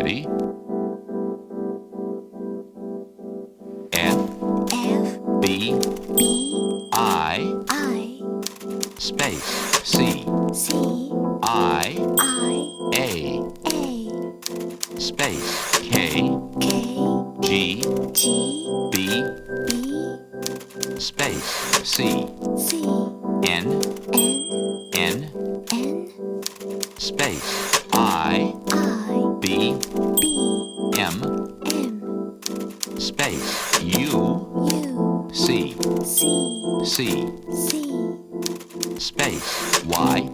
Ready? F, B, I, space, C, I, A, space, K, G, B, space, C, N, space, I, B, M, space, U, C, space, Y,